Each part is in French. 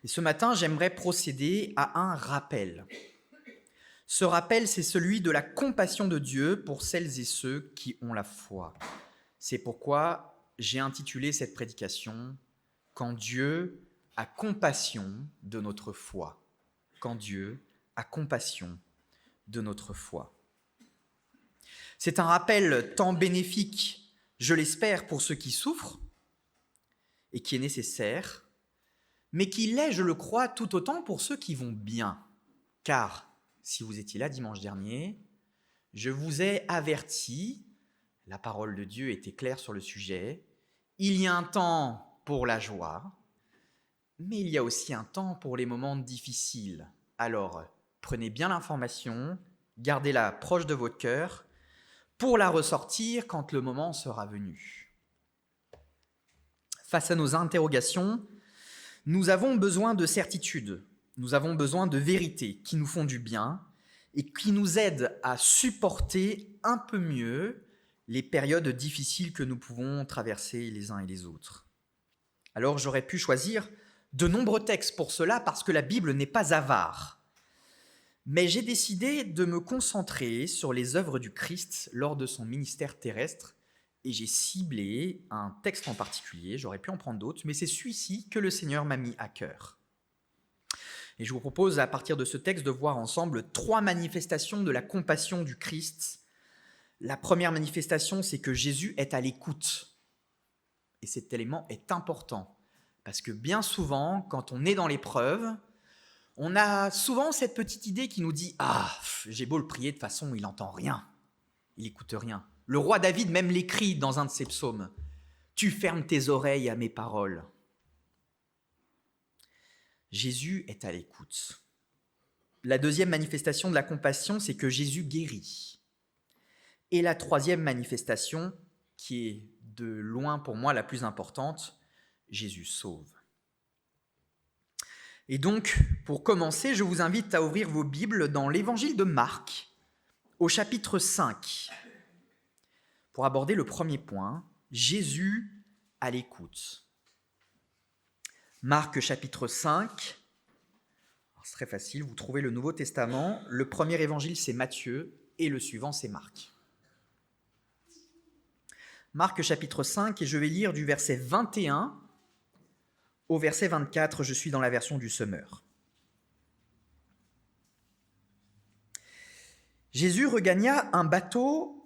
Et ce matin, j'aimerais procéder à un rappel. Ce rappel, c'est celui de la compassion de Dieu pour celles et ceux qui ont la foi. C'est pourquoi j'ai intitulé cette prédication « Quand Dieu a compassion de notre foi ». Quand Dieu a compassion de notre foi. C'est un rappel tant bénéfique, je l'espère, pour ceux qui souffrent et qui est nécessaire, mais qui l'est, je le crois, tout autant pour ceux qui vont bien. Car, si vous étiez là dimanche dernier, je vous ai averti, la parole de Dieu était claire sur le sujet, il y a un temps pour la joie, mais il y a aussi un temps pour les moments difficiles. Alors, prenez bien l'information, gardez-la proche de votre cœur, pour la ressortir quand le moment sera venu. Face à nos interrogations, nous avons besoin de certitude, nous avons besoin de vérité qui nous font du bien et qui nous aident à supporter un peu mieux les périodes difficiles que nous pouvons traverser les uns et les autres. Alors j'aurais pu choisir de nombreux textes pour cela parce que la Bible n'est pas avare. Mais j'ai décidé de me concentrer sur les œuvres du Christ lors de son ministère terrestre et j'ai ciblé un texte en particulier, j'aurais pu en prendre d'autres, mais c'est celui-ci que le Seigneur m'a mis à cœur. Et je vous propose à partir de ce texte de voir ensemble 3 manifestations de la compassion du Christ. La première manifestation, c'est que Jésus est à l'écoute. Et cet élément est important, parce que bien souvent, quand on est dans l'épreuve, on a souvent cette petite idée qui nous dit « Ah, j'ai beau le prier, de toute façon, il n'entend rien, il n'écoute rien ». Le roi David même l'écrit dans un de ses psaumes « Tu fermes tes oreilles à mes paroles ». Jésus est à l'écoute. La deuxième manifestation de la compassion, c'est que Jésus guérit. Et la troisième manifestation, qui est de loin pour moi la plus importante, Jésus sauve. Et donc, pour commencer, je vous invite à ouvrir vos Bibles dans l'Évangile de Marc, au chapitre 5, pour aborder le premier point, Jésus à l'écoute. Marc chapitre 5, c'est très facile, vous trouvez le Nouveau Testament, le premier évangile c'est Matthieu et le suivant c'est Marc. Marc chapitre 5 et je vais lire du verset 21 au verset 24, je suis dans la version du Semeur. Jésus regagna en bateau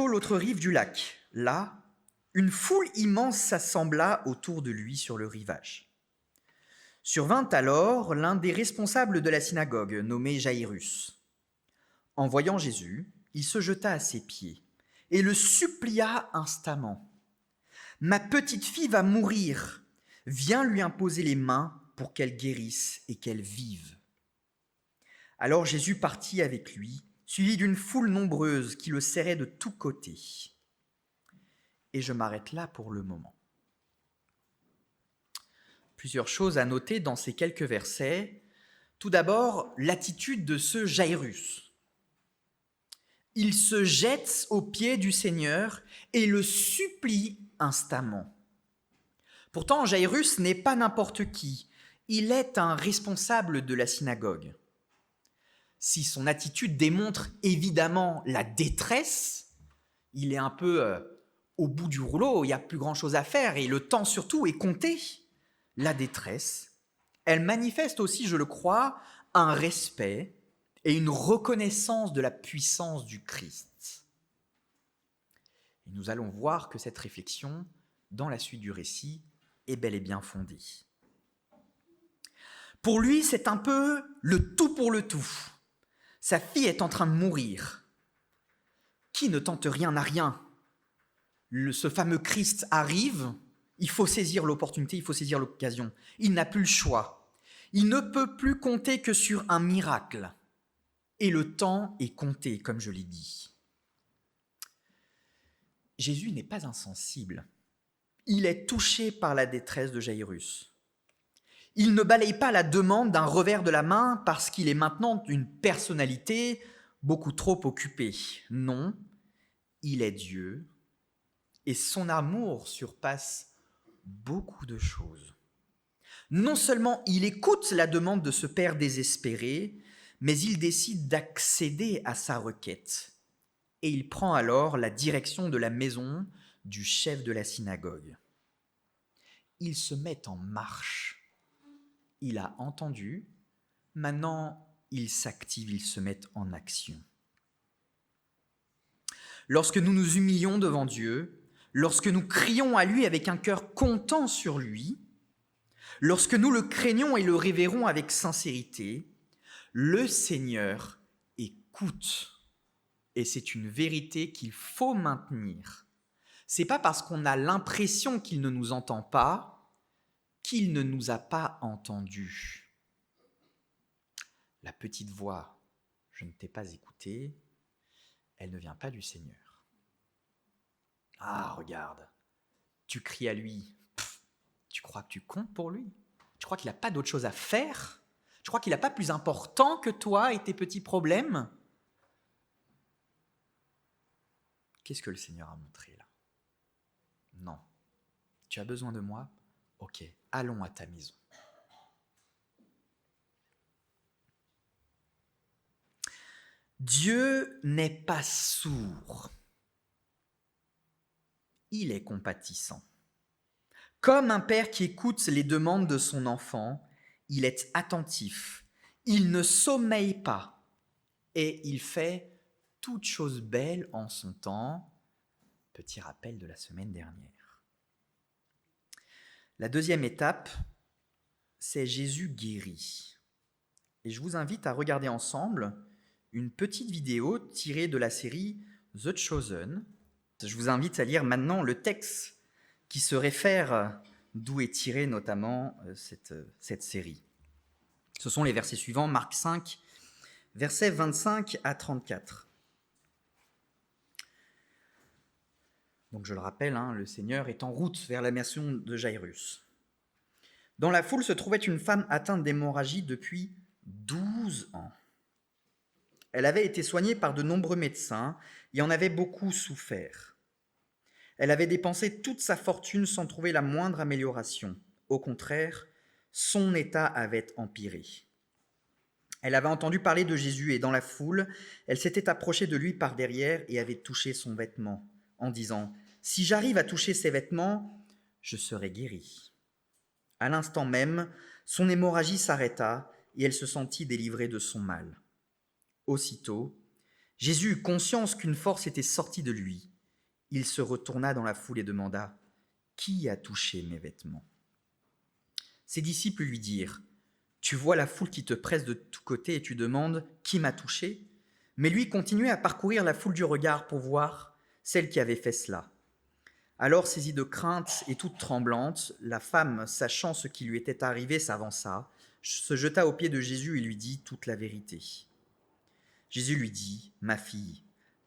l'autre rive du lac. Là, une foule immense s'assembla autour de lui sur le rivage. Survint alors l'un des responsables de la synagogue, nommé Jaïrus. En voyant Jésus, il se jeta à ses pieds et le supplia instamment. « Ma petite fille va mourir. Viens lui imposer les mains pour qu'elle guérisse et qu'elle vive. » Alors Jésus partit avec lui, suivi d'une foule nombreuse qui le serrait de tous côtés. Et je m'arrête là pour le moment. Plusieurs choses à noter dans ces quelques versets. Tout d'abord, l'attitude de ce Jaïrus. Il se jette aux pieds du Seigneur et le supplie instamment. Pourtant, Jaïrus n'est pas n'importe qui. Il est un responsable de la synagogue. Si son attitude démontre évidemment la détresse, il est un peu au bout du rouleau, il n'y a plus grand-chose à faire et le temps surtout est compté. La détresse, elle manifeste aussi, je le crois, un respect et une reconnaissance de la puissance du Christ. Et nous allons voir que cette réflexion, dans la suite du récit, est bel et bien fondée. Pour lui, c'est un peu le tout pour le tout. Sa fille est en train de mourir. Qui ne tente rien n'a rien. Ce fameux Christ arrive, il faut saisir l'opportunité, il faut saisir l'occasion. Il n'a plus le choix. Il ne peut plus compter que sur un miracle. Et le temps est compté, comme je l'ai dit. Jésus n'est pas insensible. Il est touché par la détresse de Jaïrus. Il ne balaye pas la demande d'un revers de la main parce qu'il est maintenant une personnalité beaucoup trop occupée. Non, il est Dieu et son amour surpasse beaucoup de choses. Non seulement il écoute la demande de ce père désespéré, mais il décide d'accéder à sa requête. Et il prend alors la direction de la maison du chef de la synagogue. Il se met en marche. Il a entendu, maintenant il s'active, il se met en action. Lorsque nous nous humilions devant Dieu, lorsque nous crions à lui avec un cœur content sur lui, lorsque nous le craignons et le révérons avec sincérité, le Seigneur écoute. Et c'est une vérité qu'il faut maintenir. C'est pas parce qu'on a l'impression qu'il ne nous entend pas qu'il ne nous a pas entendus. La petite voix, je ne t'ai pas écouté, elle ne vient pas du Seigneur. Ah, regarde, tu cries à lui. Tu crois que tu comptes pour lui? Tu crois qu'il n'a pas d'autre chose à faire? Tu crois qu'il n'a pas plus important que toi et tes petits problèmes? Qu'est-ce que le Seigneur a montré là? Non. Tu as besoin de moi? Ok, allons à ta maison. Dieu n'est pas sourd. Il est compatissant. Comme un père qui écoute les demandes de son enfant, il est attentif. Il ne sommeille pas et il fait toute chose belle en son temps. Petit rappel de la semaine dernière. La deuxième étape, c'est Jésus guérit. Et je vous invite à regarder ensemble une petite vidéo tirée de la série The Chosen. Je vous invite à lire maintenant le texte qui se réfère d'où est tirée notamment cette série. Ce sont les versets suivants, Marc 5, versets 25 à 34. Donc je le rappelle, le Seigneur est en route vers la maison de Jairus. Dans la foule se trouvait une femme atteinte d'hémorragie depuis 12 ans. Elle avait été soignée par de nombreux médecins et en avait beaucoup souffert. Elle avait dépensé toute sa fortune sans trouver la moindre amélioration. Au contraire, son état avait empiré. Elle avait entendu parler de Jésus et dans la foule, elle s'était approchée de lui par derrière et avait touché son vêtement, en disant « Si j'arrive à toucher ses vêtements, je serai guérie. » À l'instant même, son hémorragie s'arrêta et elle se sentit délivrée de son mal. Aussitôt, Jésus eut conscience qu'une force était sortie de lui. Il se retourna dans la foule et demanda « Qui a touché mes vêtements ?» Ses disciples lui dirent « Tu vois la foule qui te presse de tous côtés et tu demandes « Qui m'a touché ?» Mais lui continuait à parcourir la foule du regard pour voir celle qui avait fait cela. Alors, saisie de crainte et toute tremblante, la femme, sachant ce qui lui était arrivé, s'avança, se jeta aux pieds de Jésus et lui dit toute la vérité. Jésus lui dit « Ma fille,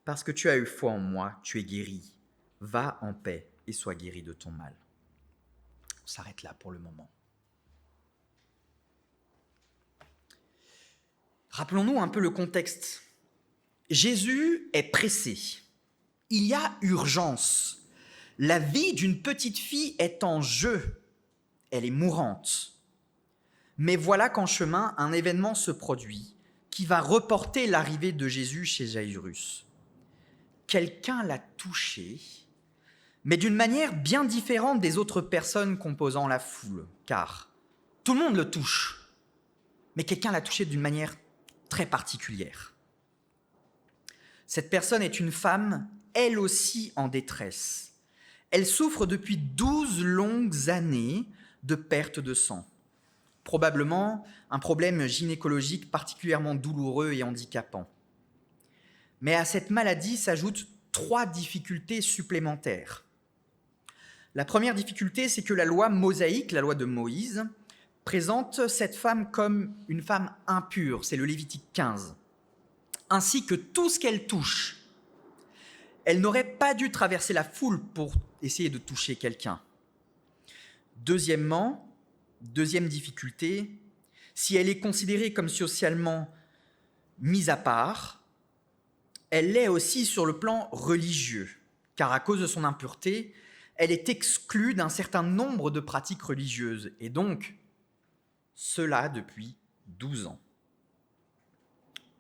parce que tu as eu foi en moi, tu es guérie. Va en paix et sois guérie de ton mal. » On s'arrête là pour le moment. Rappelons-nous un peu le contexte. Jésus est pressé. Il y a urgence. La vie d'une petite fille est en jeu. Elle est mourante. Mais voilà qu'en chemin, un événement se produit qui va reporter l'arrivée de Jésus chez Jairus. Quelqu'un l'a touché, mais d'une manière bien différente des autres personnes composant la foule, car tout le monde le touche, mais quelqu'un l'a touché d'une manière très particulière. Cette personne est une femme, elle aussi en détresse. Elle souffre depuis 12 longues années de perte de sang. Probablement un problème gynécologique particulièrement douloureux et handicapant. Mais à cette maladie s'ajoutent 3 difficultés supplémentaires. La première difficulté, c'est que la loi mosaïque, la loi de Moïse, présente cette femme comme une femme impure, c'est le Lévitique 15, ainsi que tout ce qu'elle touche. Elle n'aurait pas dû traverser la foule pour essayer de toucher quelqu'un. Deuxième difficulté, si elle est considérée comme socialement mise à part, elle l'est aussi sur le plan religieux, car à cause de son impureté, elle est exclue d'un certain nombre de pratiques religieuses et donc cela depuis 12 ans.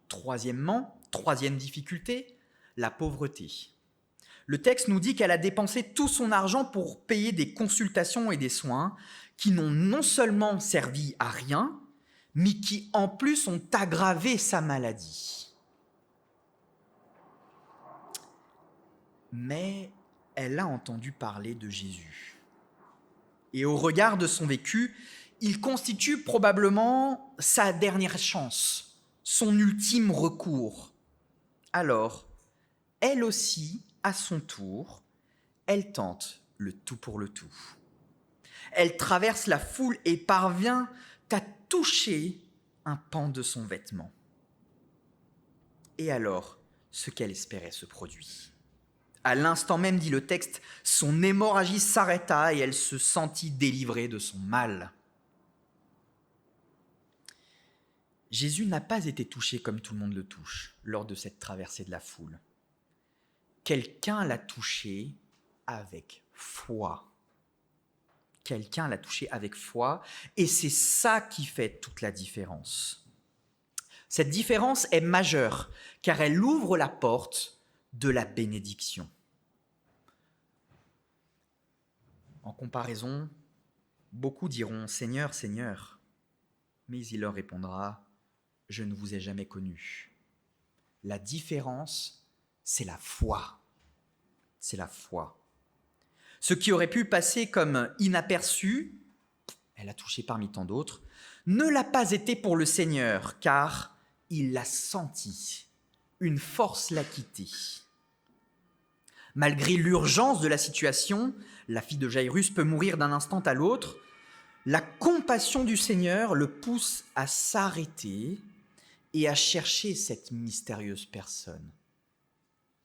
Troisième difficulté, la pauvreté. Le texte nous dit qu'elle a dépensé tout son argent pour payer des consultations et des soins qui n'ont non seulement servi à rien, mais qui en plus ont aggravé sa maladie. Mais elle a entendu parler de Jésus. Et au regard de son vécu, il constitue probablement sa dernière chance, son ultime recours. Alors, elle aussi, à son tour, elle tente le tout pour le tout. Elle traverse la foule et parvient à toucher un pan de son vêtement. Et alors, ce qu'elle espérait se produit. À l'instant même, dit le texte, son hémorragie s'arrêta et elle se sentit délivrée de son mal. Jésus n'a pas été touché comme tout le monde le touche lors de cette traversée de la foule. Quelqu'un l'a touché avec foi. Quelqu'un l'a touché avec foi, et c'est ça qui fait toute la différence. Cette différence est majeure, car elle ouvre la porte de la bénédiction. En comparaison, beaucoup diront « Seigneur, Seigneur », mais il leur répondra « Je ne vous ai jamais connu ». La différence, c'est la foi. C'est la foi. Ce qui aurait pu passer comme inaperçu, elle a touché parmi tant d'autres, ne l'a pas été pour le Seigneur, car il l'a senti. Une force l'a quitté. Malgré l'urgence de la situation, la fille de Jairus peut mourir d'un instant à l'autre. La compassion du Seigneur le pousse à s'arrêter et à chercher cette mystérieuse personne.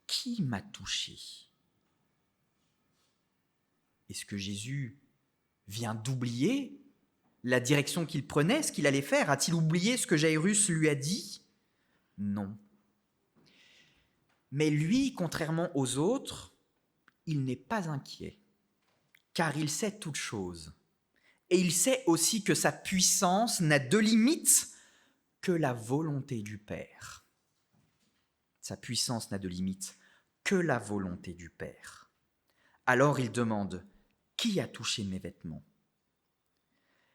Qui m'a touché ? Est-ce que Jésus vient d'oublier la direction qu'il prenait, ce qu'il allait faire ? A-t-il oublié ce que Jairus lui a dit ? Non. Mais lui, contrairement aux autres, il n'est pas inquiet, car il sait toute chose. Et il sait aussi que sa puissance n'a de limite que la volonté du Père. Sa puissance n'a de limite que la volonté du Père. Alors il demande « Qui a touché mes vêtements ?»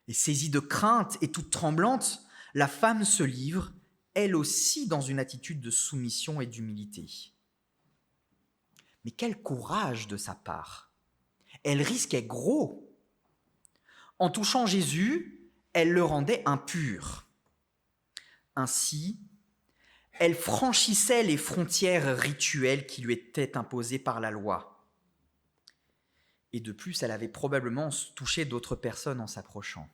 Et saisie de crainte et toute tremblante, la femme se livre, elle aussi dans une attitude de soumission et d'humilité. Mais quel courage de sa part! Elle risquait gros. En touchant Jésus, elle le rendait impur. Ainsi, elle franchissait les frontières rituelles qui lui étaient imposées par la loi. Et de plus, elle avait probablement touché d'autres personnes en s'approchant.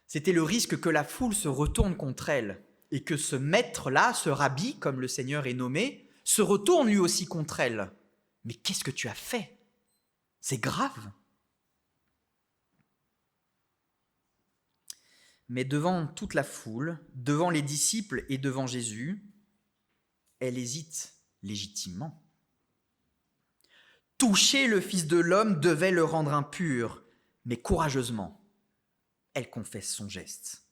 C'était le risque que la foule se retourne contre elle et que ce maître-là, ce rabbi, comme le Seigneur est nommé, se retourne lui aussi contre elle. Mais qu'est-ce que tu as fait ? C'est grave. Mais devant toute la foule, devant les disciples et devant Jésus, elle hésite légitimement. Toucher le Fils de l'homme devait le rendre impur, mais courageusement, elle confesse son geste.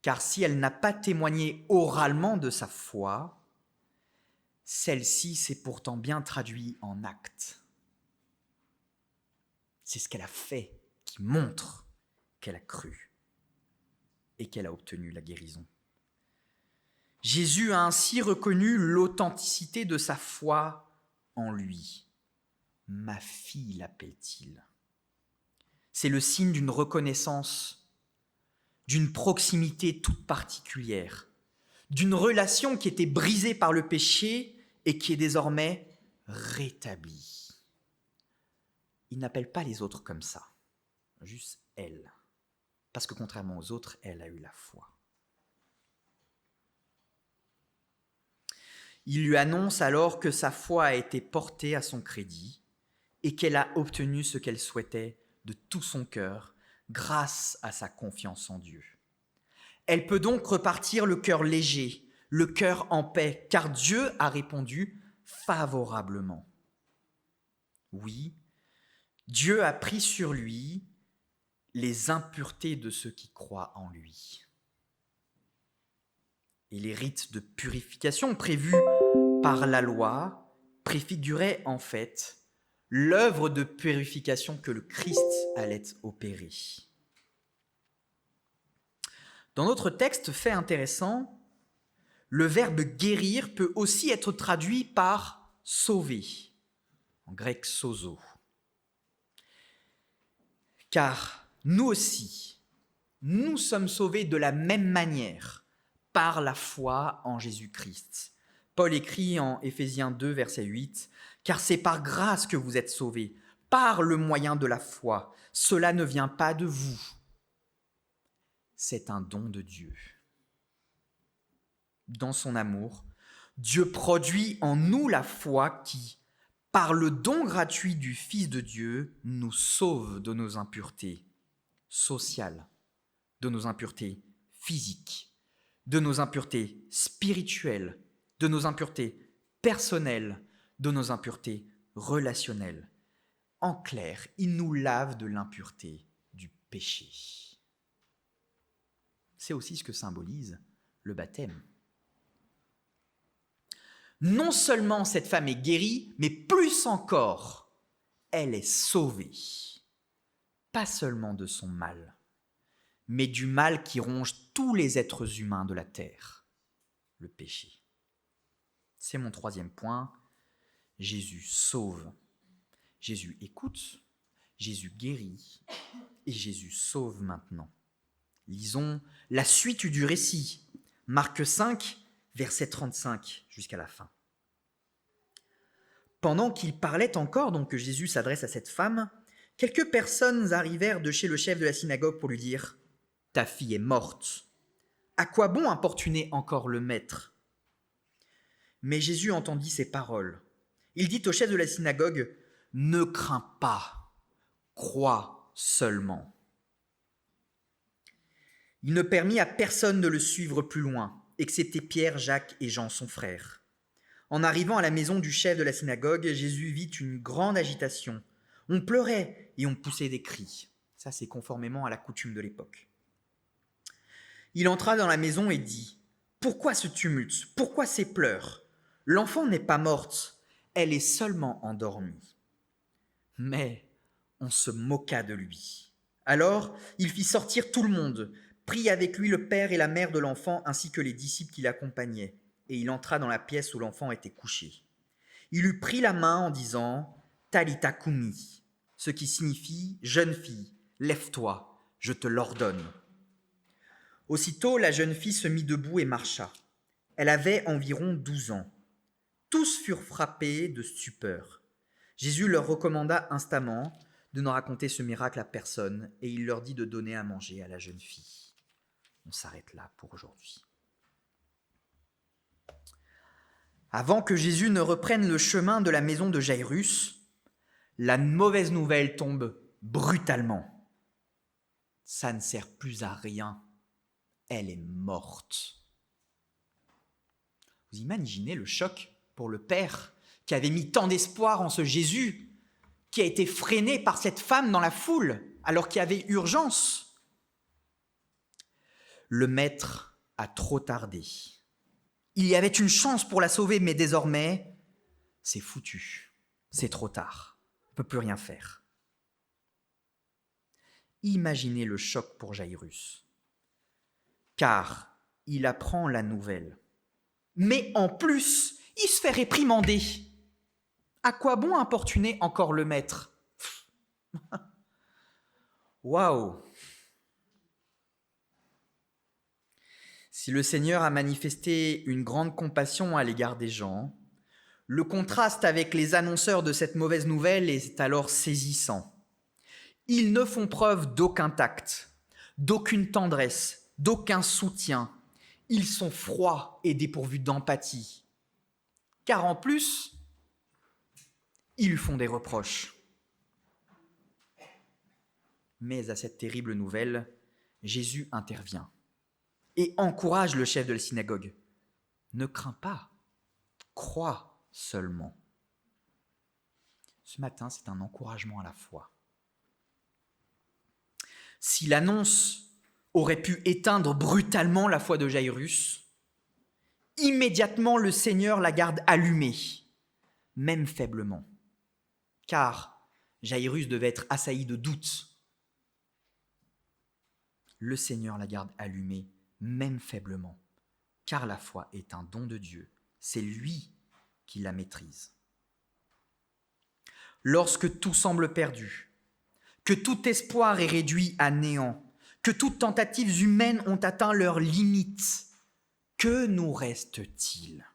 Car si elle n'a pas témoigné oralement de sa foi, celle-ci s'est pourtant bien traduite en actes. C'est ce qu'elle a fait qui montre qu'elle a cru et qu'elle a obtenu la guérison. Jésus a ainsi reconnu l'authenticité de sa foi en lui. « Ma fille » l'appelle-t-il. C'est le signe d'une reconnaissance, d'une proximité toute particulière, d'une relation qui était brisée par le péché et qui est désormais rétablie. Il n'appelle pas les autres comme ça, juste elle. Parce que contrairement aux autres, elle a eu la foi. Il lui annonce alors que sa foi a été portée à son crédit et qu'elle a obtenu ce qu'elle souhaitait de tout son cœur grâce à sa confiance en Dieu. Elle peut donc repartir le cœur léger, le cœur en paix, car Dieu a répondu favorablement. Oui, Dieu a pris sur lui les impuretés de ceux qui croient en lui. Et les rites de purification prévus par la loi préfiguraient en fait l'œuvre de purification que le Christ allait opérer. Dans notre texte, fait intéressant, le verbe guérir peut aussi être traduit par sauver, en grec sozo. Car nous aussi, nous sommes sauvés de la même manière, par la foi en Jésus-Christ. Paul écrit en Éphésiens 2, verset 8, « Car c'est par grâce que vous êtes sauvés, par le moyen de la foi. Cela ne vient pas de vous. C'est un don de Dieu. » Dans son amour, Dieu produit en nous la foi qui, par le don gratuit du Fils de Dieu, nous sauve de nos impuretés sociales, de nos impuretés physiques, de nos impuretés spirituelles, de nos impuretés personnelles, de nos impuretés relationnelles. En clair, il nous lave de l'impureté du péché. C'est aussi ce que symbolise le baptême. Non seulement cette femme est guérie, mais plus encore, elle est sauvée. Pas seulement de son mal, mais du mal qui ronge tous les êtres humains de la terre, le péché. C'est mon troisième point. Jésus sauve. Jésus écoute, Jésus guérit et Jésus sauve maintenant. Lisons la suite du récit. Marc 5, verset 35 jusqu'à la fin. Pendant qu'il parlait encore, donc que Jésus s'adresse à cette femme, quelques personnes arrivèrent de chez le chef de la synagogue pour lui dire « Ta fille est morte. À quoi bon importuner encore le maître ?» Mais Jésus entendit ces paroles. Il dit au chef de la synagogue « Ne crains pas, crois seulement. » Il ne permit à personne de le suivre plus loin, excepté Pierre, Jacques et Jean, son frère. En arrivant à la maison du chef de la synagogue, Jésus vit une grande agitation. On pleurait et on poussait des cris. Ça, c'est conformément à la coutume de l'époque. Il entra dans la maison et dit « Pourquoi ce tumulte ? Pourquoi ces pleurs ? L'enfant n'est pas morte, elle est seulement endormie. » Mais on se moqua de lui. Alors, il fit sortir tout le monde, prit avec lui le père et la mère de l'enfant ainsi que les disciples qui l'accompagnaient, et il entra dans la pièce où l'enfant était couché. Il lui prit la main en disant « Talitha koumi », ce qui signifie « Jeune fille, lève-toi, je te l'ordonne ». Aussitôt, la jeune fille se mit debout et marcha. Elle avait environ 12 ans. Tous furent frappés de stupeur. Jésus leur recommanda instamment de ne raconter ce miracle à personne et il leur dit de donner à manger à la jeune fille. On s'arrête là pour aujourd'hui. Avant que Jésus ne reprenne le chemin de la maison de Jairus, la mauvaise nouvelle tombe brutalement. Ça ne sert plus à rien. Elle est morte. Vous imaginez le choc pour le père qui avait mis tant d'espoir en ce Jésus, qui a été freiné par cette femme dans la foule alors qu'il y avait urgence. Le maître a trop tardé. Il y avait une chance pour la sauver, mais désormais, c'est foutu. C'est trop tard. On ne peut plus rien faire. Imaginez le choc pour Jairus, car il apprend la nouvelle. Mais en plus, il se fait réprimander. À quoi bon importuner encore le maître ? Waouh ! Si le Seigneur a manifesté une grande compassion à l'égard des gens, le contraste avec les annonceurs de cette mauvaise nouvelle est alors saisissant. Ils ne font preuve d'aucun tact, d'aucune tendresse, d'aucun soutien. Ils sont froids et dépourvus d'empathie. Car en plus, ils lui font des reproches. Mais à cette terrible nouvelle, Jésus intervient et encourage le chef de la synagogue. Ne crains pas, crois seulement. Ce matin, c'est un encouragement à la foi. Si l'annonce aurait pu éteindre brutalement la foi de Jairus, immédiatement le Seigneur la garde allumée, même faiblement, car Jairus devait être assailli de doutes. Le Seigneur la garde allumée, même faiblement, car la foi est un don de Dieu. C'est lui qui la maîtrise. Lorsque tout semble perdu, que tout espoir est réduit à néant, que toutes tentatives humaines ont atteint leurs limites, que nous reste-t-il ?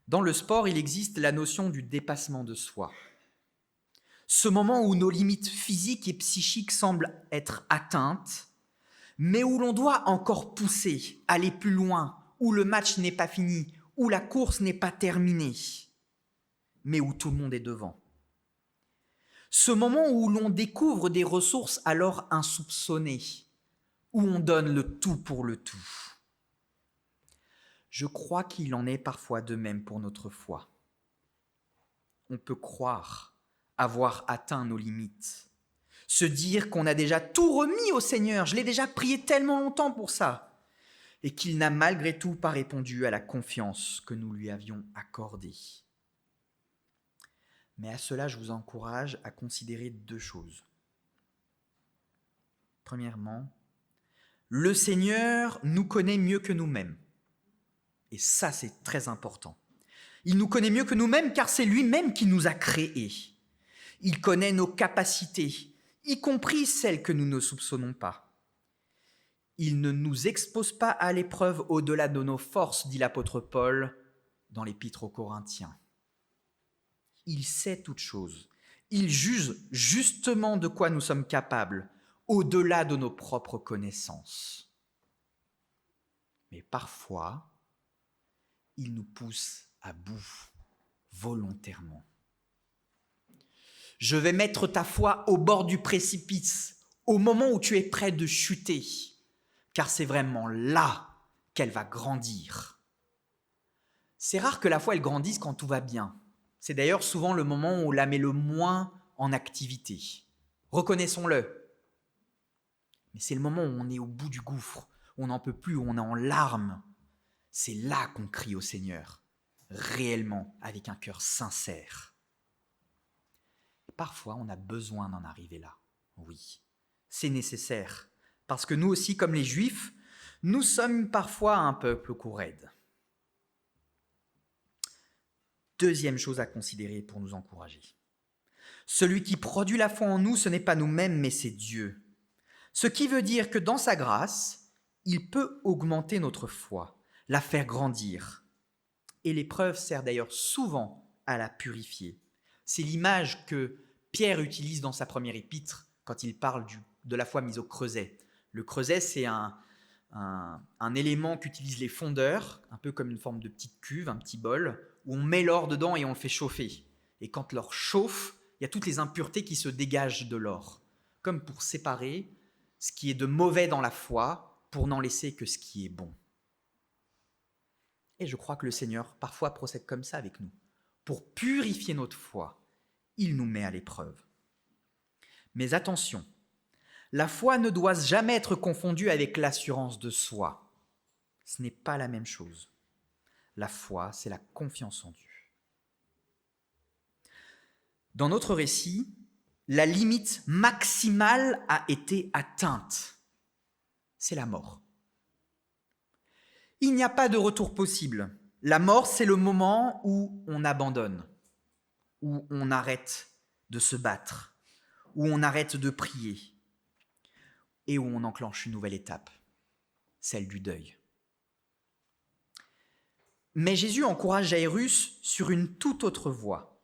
Dans le sport, il existe la notion du dépassement de soi. Ce moment où nos limites physiques et psychiques semblent être atteintes, mais où l'on doit encore pousser, aller plus loin, où le match n'est pas fini, où la course n'est pas terminée, mais où tout le monde est devant. Ce moment où l'on découvre des ressources alors insoupçonnées, où on donne le tout pour le tout. Je crois qu'il en est parfois de même pour notre foi. On peut croire avoir atteint nos limites, se dire qu'on a déjà tout remis au Seigneur, je l'ai déjà prié tellement longtemps pour ça, et qu'il n'a malgré tout pas répondu à la confiance que nous lui avions accordée. Mais à cela, je vous encourage à considérer deux choses. Premièrement, le Seigneur nous connaît mieux que nous-mêmes. Et ça, c'est très important. Il nous connaît mieux que nous-mêmes car c'est lui-même qui nous a créés. Il connaît nos capacités, y compris celles que nous ne soupçonnons pas. Il ne nous expose pas à l'épreuve au-delà de nos forces, dit l'apôtre Paul dans l'Épître aux Corinthiens. Il sait toutes choses. Il juge justement de quoi nous sommes capables, au-delà de nos propres connaissances. Mais parfois, il nous pousse à bout, volontairement. Je vais mettre ta foi au bord du précipice, au moment où tu es prêt de chuter, car c'est vraiment là qu'elle va grandir. C'est rare que la foi, elle grandisse quand tout va bien. C'est d'ailleurs souvent le moment où on la met le moins en activité. Reconnaissons-le. Mais c'est le moment où on est au bout du gouffre, où on n'en peut plus, où on est en larmes. C'est là qu'on crie au Seigneur, réellement, avec un cœur sincère. Et parfois, on a besoin d'en arriver là. Oui, c'est nécessaire, parce que nous aussi, comme les Juifs, nous sommes parfois un peuple court-raide. Deuxième chose à considérer pour nous encourager. Celui qui produit la foi en nous, ce n'est pas nous-mêmes, mais c'est Dieu. Ce qui veut dire que dans sa grâce, il peut augmenter notre foi, la faire grandir. Et l'épreuve sert d'ailleurs souvent à la purifier. C'est l'image que Pierre utilise dans sa première épître quand il parle de la foi mise au creuset. Le creuset, c'est un élément qu'utilisent les fondeurs, un peu comme une forme de petite cuve, un petit bol, où on met l'or dedans et on le fait chauffer. Et quand l'or chauffe, il y a toutes les impuretés qui se dégagent de l'or, comme pour séparer ce qui est de mauvais dans la foi pour n'en laisser que ce qui est bon. Et je crois que le Seigneur parfois procède comme ça avec nous. Pour purifier notre foi, il nous met à l'épreuve. Mais attention, la foi ne doit jamais être confondue avec l'assurance de soi. Ce n'est pas la même chose. La foi, c'est la confiance en Dieu. Dans notre récit, la limite maximale a été atteinte. C'est la mort. Il n'y a pas de retour possible. La mort, c'est le moment où on abandonne, où on arrête de se battre, où on arrête de prier et où on enclenche une nouvelle étape, celle du deuil. Mais Jésus encourage Jairus sur une toute autre voie.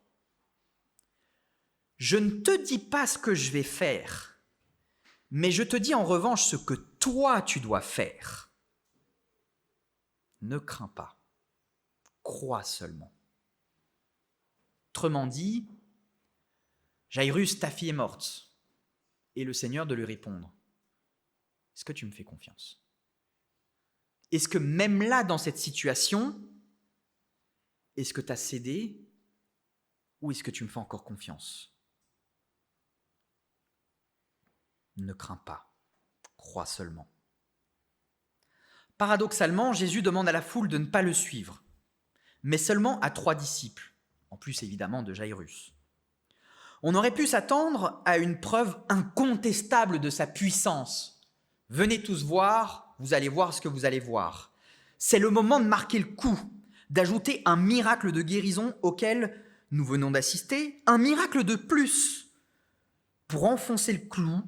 Je ne te dis pas ce que je vais faire, mais je te dis en revanche ce que toi tu dois faire. Ne crains pas, crois seulement. Autrement dit, Jairus, ta fille est morte. Et le Seigneur de lui répondre, est-ce que tu me fais confiance ? Est-ce que même là, dans cette situation, est-ce que tu as cédé ou est-ce que tu me fais encore confiance ? Ne crains pas, crois seulement. Paradoxalement, Jésus demande à la foule de ne pas le suivre, mais seulement à 3 disciples, en plus évidemment de Jairus. On aurait pu s'attendre à une preuve incontestable de sa puissance. Venez tous voir, vous allez voir ce que vous allez voir. C'est le moment de marquer le coup, d'ajouter un miracle de guérison auquel nous venons d'assister, un miracle de plus, pour enfoncer le clou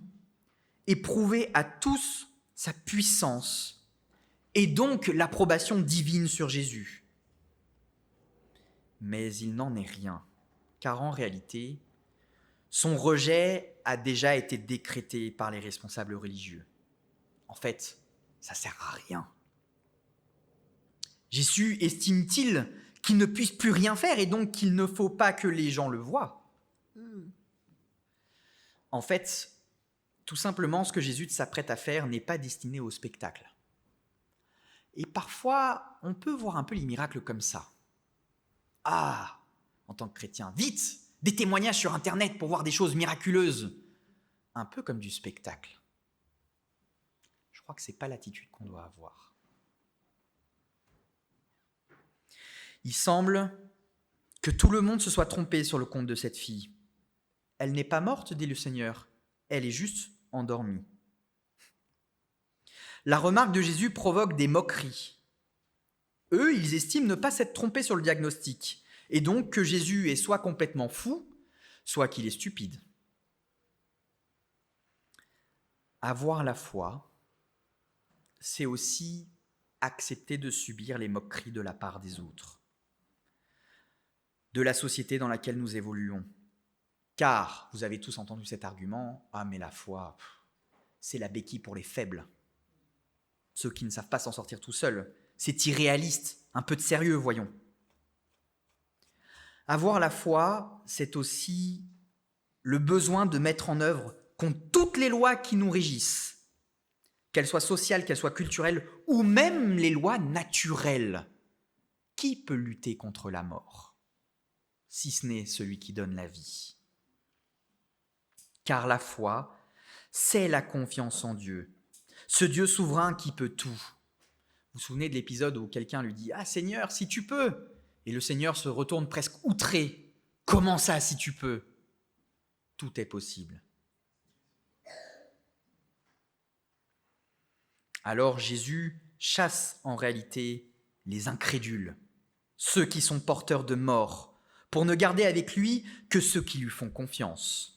et prouver à tous sa puissance, et donc l'approbation divine sur Jésus. Mais il n'en est rien, car en réalité, son rejet a déjà été décrété par les responsables religieux. En fait, ça ne sert à rien. Jésus estime-t-il qu'il ne puisse plus rien faire et donc qu'il ne faut pas que les gens le voient? En fait, tout simplement, ce que Jésus s'apprête à faire n'est pas destiné au spectacle. Et parfois, on peut voir un peu les miracles comme ça. Ah, en tant que chrétien, vite, des témoignages sur Internet pour voir des choses miraculeuses. Un peu comme du spectacle. Je crois que ce n'est pas l'attitude qu'on doit avoir. Il semble que tout le monde se soit trompé sur le compte de cette fille. Elle n'est pas morte, dit le Seigneur. Elle est juste endormie. La remarque de Jésus provoque des moqueries. Eux, ils estiment ne pas s'être trompés sur le diagnostic, et donc que Jésus est soit complètement fou, soit qu'il est stupide. Avoir la foi, c'est aussi accepter de subir les moqueries de la part des autres, de la société dans laquelle nous évoluons. Car, vous avez tous entendu cet argument, « Ah, mais la foi, c'est la béquille pour les faibles. Ceux qui ne savent pas s'en sortir tout seuls. C'est irréaliste. Un peu de sérieux, voyons. » Avoir la foi, c'est aussi le besoin de mettre en œuvre contre toutes les lois qui nous régissent, qu'elles soient sociales, qu'elles soient culturelles, ou même les lois naturelles. Qui peut lutter contre la mort, si ce n'est celui qui donne la vie? Car la foi, c'est la confiance en Dieu, ce Dieu souverain qui peut tout. Vous vous souvenez de l'épisode où quelqu'un lui dit « Ah Seigneur, si tu peux !» Et le Seigneur se retourne presque outré. « Comment ça, si tu peux ?» Tout est possible. Alors Jésus chasse en réalité les incrédules, ceux qui sont porteurs de mort, pour ne garder avec lui que ceux qui lui font confiance.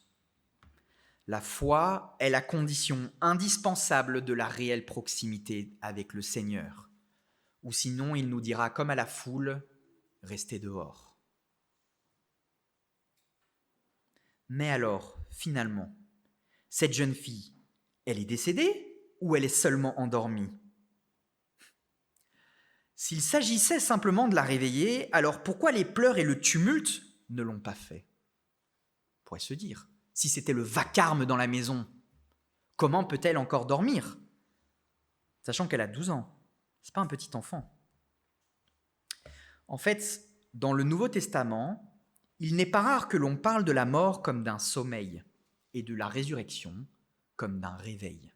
La foi est la condition indispensable de la réelle proximité avec le Seigneur. Ou sinon, il nous dira, comme à la foule, « Restez dehors ». Mais alors, finalement, cette jeune fille, elle est décédée ou elle est seulement endormie? S'il s'agissait simplement de la réveiller, alors pourquoi les pleurs et le tumulte ne l'ont pas fait? On pourrait se dire. Si c'était le vacarme dans la maison, comment peut-elle encore dormir? Sachant qu'elle a 12 ans. Ce n'est pas un petit enfant. En fait, dans le Nouveau Testament, il n'est pas rare que l'on parle de la mort comme d'un sommeil et de la résurrection comme d'un réveil.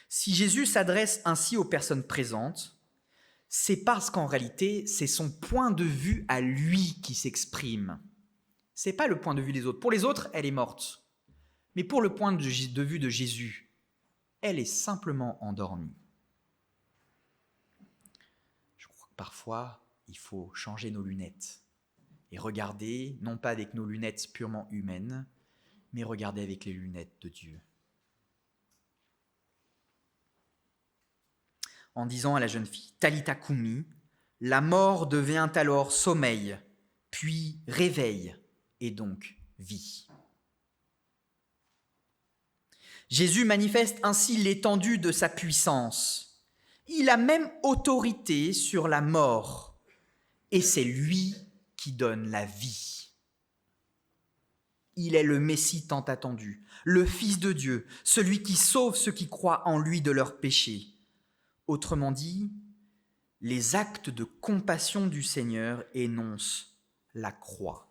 Si Jésus s'adresse ainsi aux personnes présentes, c'est parce qu'en réalité, c'est son point de vue à lui qui s'exprime. Ce n'est pas le point de vue des autres. Pour les autres, elle est morte. Mais pour le point de vue de Jésus, elle est simplement endormie. Je crois que parfois, il faut changer nos lunettes et regarder, non pas avec nos lunettes purement humaines, mais regarder avec les lunettes de Dieu. En disant à la jeune fille, Talitha Koumi, la mort devient alors sommeil, puis réveil, et donc vie. Jésus manifeste ainsi l'étendue de sa puissance. Il a même autorité sur la mort, et c'est lui qui donne la vie. Il est le Messie tant attendu, le Fils de Dieu, celui qui sauve ceux qui croient en lui de leurs péchés. Autrement dit, les actes de compassion du Seigneur énoncent la croix.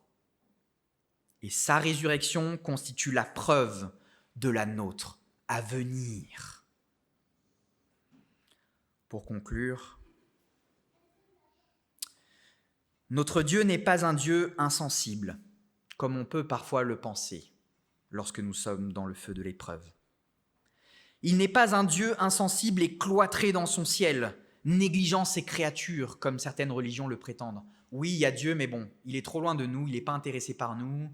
Et sa résurrection constitue la preuve de la nôtre à venir. Pour conclure, notre Dieu n'est pas un Dieu insensible, comme on peut parfois le penser lorsque nous sommes dans le feu de l'épreuve. Il n'est pas un Dieu insensible et cloîtré dans son ciel, négligeant ses créatures, comme certaines religions le prétendent. Oui, il y a Dieu, mais bon, il est trop loin de nous, il n'est pas intéressé par nous,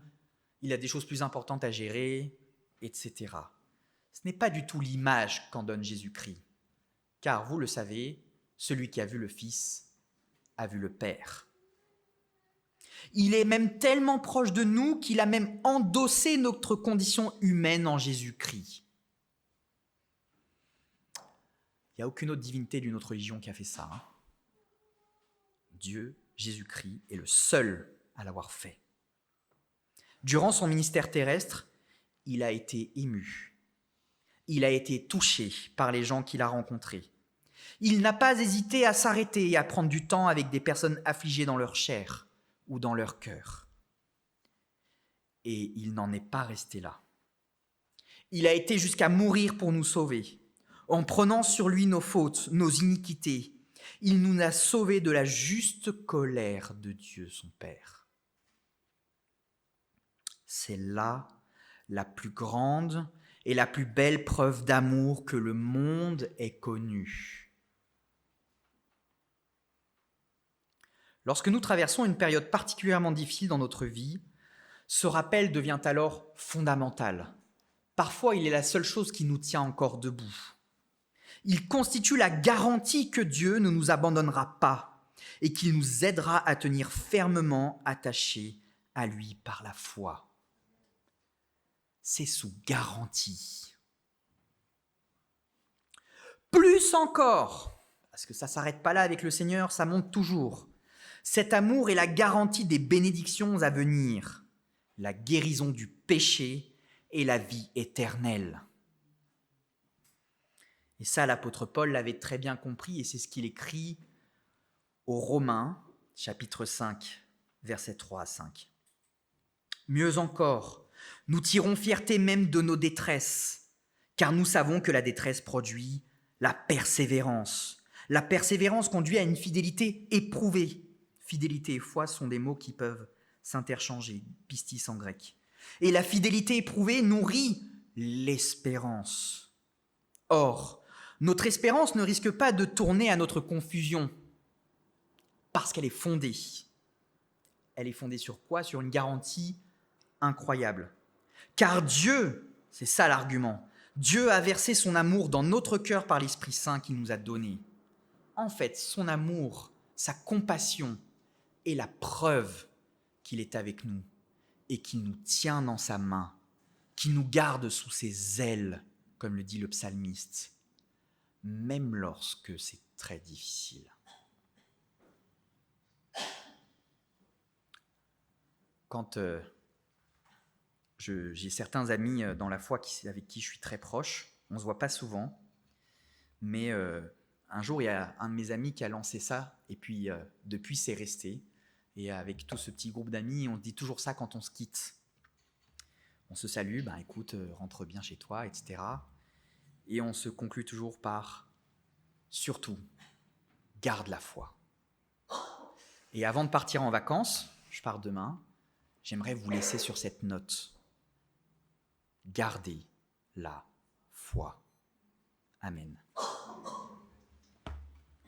il a des choses plus importantes à gérer, etc. Ce n'est pas du tout l'image qu'en donne Jésus-Christ, car vous le savez, celui qui a vu le Fils a vu le Père. Il est même tellement proche de nous qu'il a même endossé notre condition humaine en Jésus-Christ. Il n'y a aucune autre divinité d'une autre religion qui a fait ça. Dieu, Jésus-Christ, est le seul à l'avoir fait. Durant son ministère terrestre, il a été ému. Il a été touché par les gens qu'il a rencontrés. Il n'a pas hésité à s'arrêter et à prendre du temps avec des personnes affligées dans leur chair ou dans leur cœur. Et il n'en est pas resté là. Il a été jusqu'à mourir pour nous sauver. En prenant sur lui nos fautes, nos iniquités, il nous a sauvés de la juste colère de Dieu, son Père. C'est là la plus grande et la plus belle preuve d'amour que le monde ait connue. Lorsque nous traversons une période particulièrement difficile dans notre vie, ce rappel devient alors fondamental. Parfois, il est la seule chose qui nous tient encore debout. Il constitue la garantie que Dieu ne nous abandonnera pas et qu'il nous aidera à tenir fermement attachés à lui par la foi. C'est sous garantie. Plus encore, parce que ça ne s'arrête pas là avec le Seigneur, ça monte toujours. Cet amour est la garantie des bénédictions à venir, la guérison du péché et la vie éternelle. Et ça, l'apôtre Paul l'avait très bien compris, et c'est ce qu'il écrit aux Romains, chapitre 5, versets 3 à 5. Mieux encore, nous tirons fierté même de nos détresses, car nous savons que la détresse produit la persévérance. La persévérance conduit à une fidélité éprouvée. Fidélité et foi sont des mots qui peuvent s'interchanger, pistis en grec. Et la fidélité éprouvée nourrit l'espérance. Or, notre espérance ne risque pas de tourner à notre confusion, parce qu'elle est fondée. Elle est fondée sur quoi ? Sur une garantie incroyable. Car Dieu, c'est ça l'argument, Dieu a versé son amour dans notre cœur par l'Esprit Saint qu'il nous a donné. En fait, son amour, sa compassion est la preuve qu'il est avec nous et qu'il nous tient dans sa main, qu'il nous garde sous ses ailes, comme le dit le psalmiste, même lorsque c'est très difficile. Quand j'ai certains amis dans la foi avec qui je suis très proche, on ne se voit pas souvent, mais un jour, il y a un de mes amis qui a lancé ça, et puis depuis, c'est resté. Et avec tout ce petit groupe d'amis, on dit toujours ça quand on se quitte. On se salue, écoute, rentre bien chez toi, etc. Et on se conclut toujours par « surtout, garde la foi ». Et avant de partir en vacances, je pars demain, j'aimerais vous laisser sur cette note. Gardez la foi. Amen.